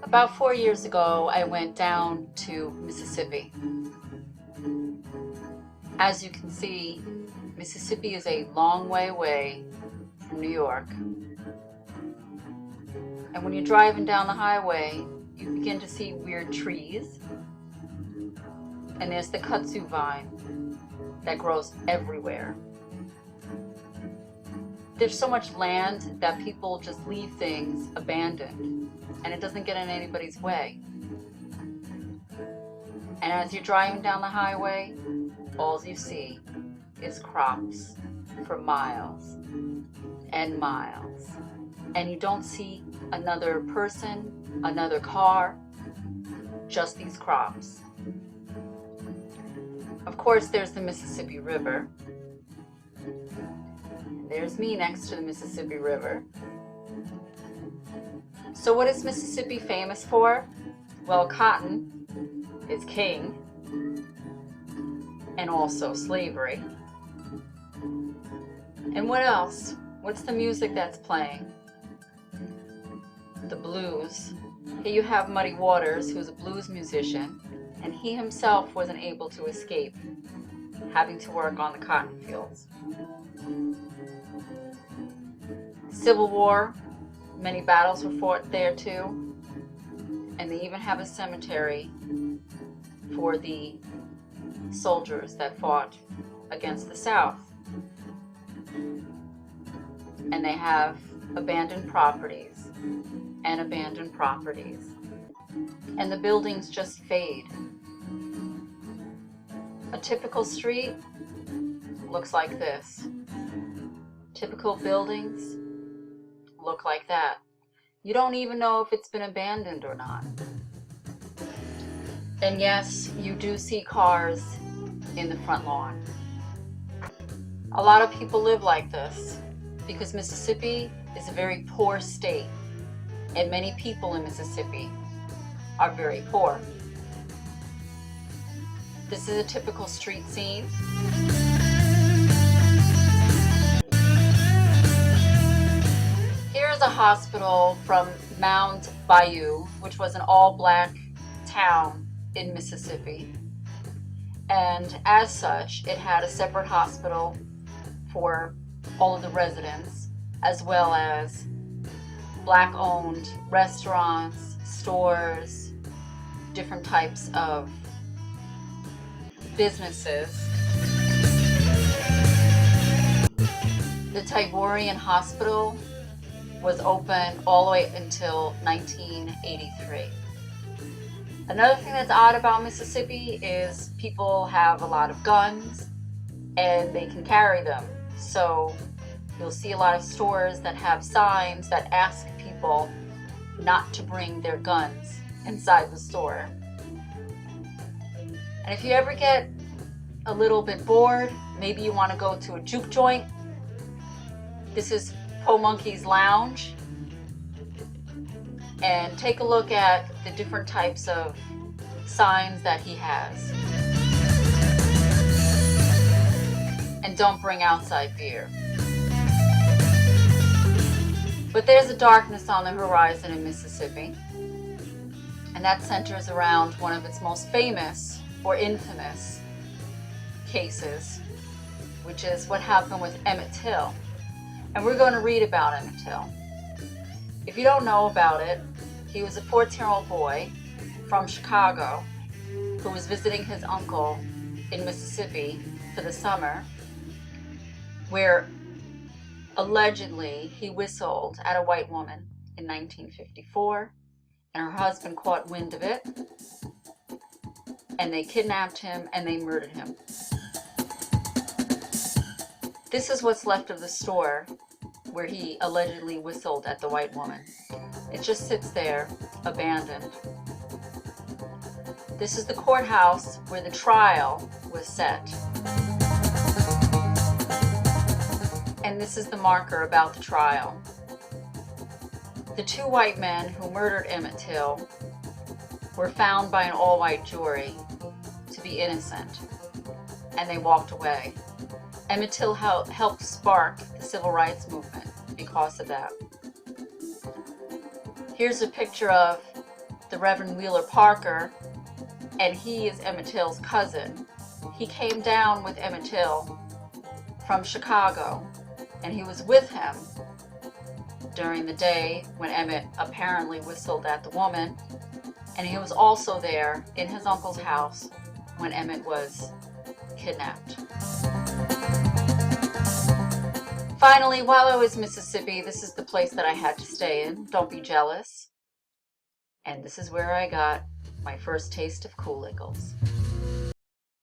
About 4 years ago, I went down to Mississippi. As you can see, Mississippi is a long way away from New York. And when you're driving down the highway, you begin to see weird trees. And there's the kudzu vine that grows everywhere. There's so much land that people just leave things abandoned, and it doesn't get in anybody's way. And as you're driving down the highway, all you see is crops for miles and miles. And you don't see another person, another car, just these crops. Of course, there's the Mississippi River. There's me next to the Mississippi River. So what is Mississippi famous for? Well, cotton is king, and also slavery. And what else? What's the music that's playing? The blues. Here you have Muddy Waters, who's a blues musician, and he himself wasn't able to escape having to work on the cotton fields. Civil War, many battles were fought there too, and they even have a cemetery for the soldiers that fought against the South. And they have abandoned properties and abandoned properties, and the buildings just fade. A typical street looks like this. Typical buildings look like that. You don't even know if it's been abandoned or not. And yes, you do see cars in the front lawn. A lot of people live like this because Mississippi is a very poor state, and many people in Mississippi are very poor. This is a typical street scene. Here's a hospital from Mound Bayou, which was an all-black town in Mississippi. And as such, it had a separate hospital for all of the residents, as well as black-owned restaurants, stores, different types of businesses. The Tivorian Hospital was open all the way until 1983. Another thing that's odd about Mississippi is people have a lot of guns and they can carry them. So you'll see a lot of stores that have signs that ask people not to bring their guns inside the store. And if you ever get a little bit bored, maybe you want to go to a juke joint. This is Po Monkey's Lounge. And take a look at the different types of signs that he has. And don't bring outside beer. But there's a darkness on the horizon in Mississippi, and that centers around one of its most famous or infamous cases, which is what happened with Emmett Till. And we're going to read about Emmett Till. If you don't know about it, he was a 14-year-old boy from Chicago who was visiting his uncle in Mississippi for the summer, where allegedly he whistled at a white woman in 1954, and her husband caught wind of it, and they kidnapped him and they murdered him. This is what's left of the store where he allegedly whistled at the white woman. It just sits there, abandoned. This is the courthouse where the trial was set. And this is the marker about the trial. The two white men who murdered Emmett Till were found by an all-white jury to be innocent, and they walked away. Emmett Till helped spark the civil rights movement because of that. Here's a picture of the Reverend Wheeler Parker, and he is Emmett Till's cousin. He came down with Emmett Till from Chicago, and he was with him during the day when Emmett apparently whistled at the woman, and he was also there in his uncle's house when Emmett was kidnapped. Finally, while I was in Mississippi, this is the place that I had to stay in. Don't be jealous. And this is where I got my first taste of Kool Eagles.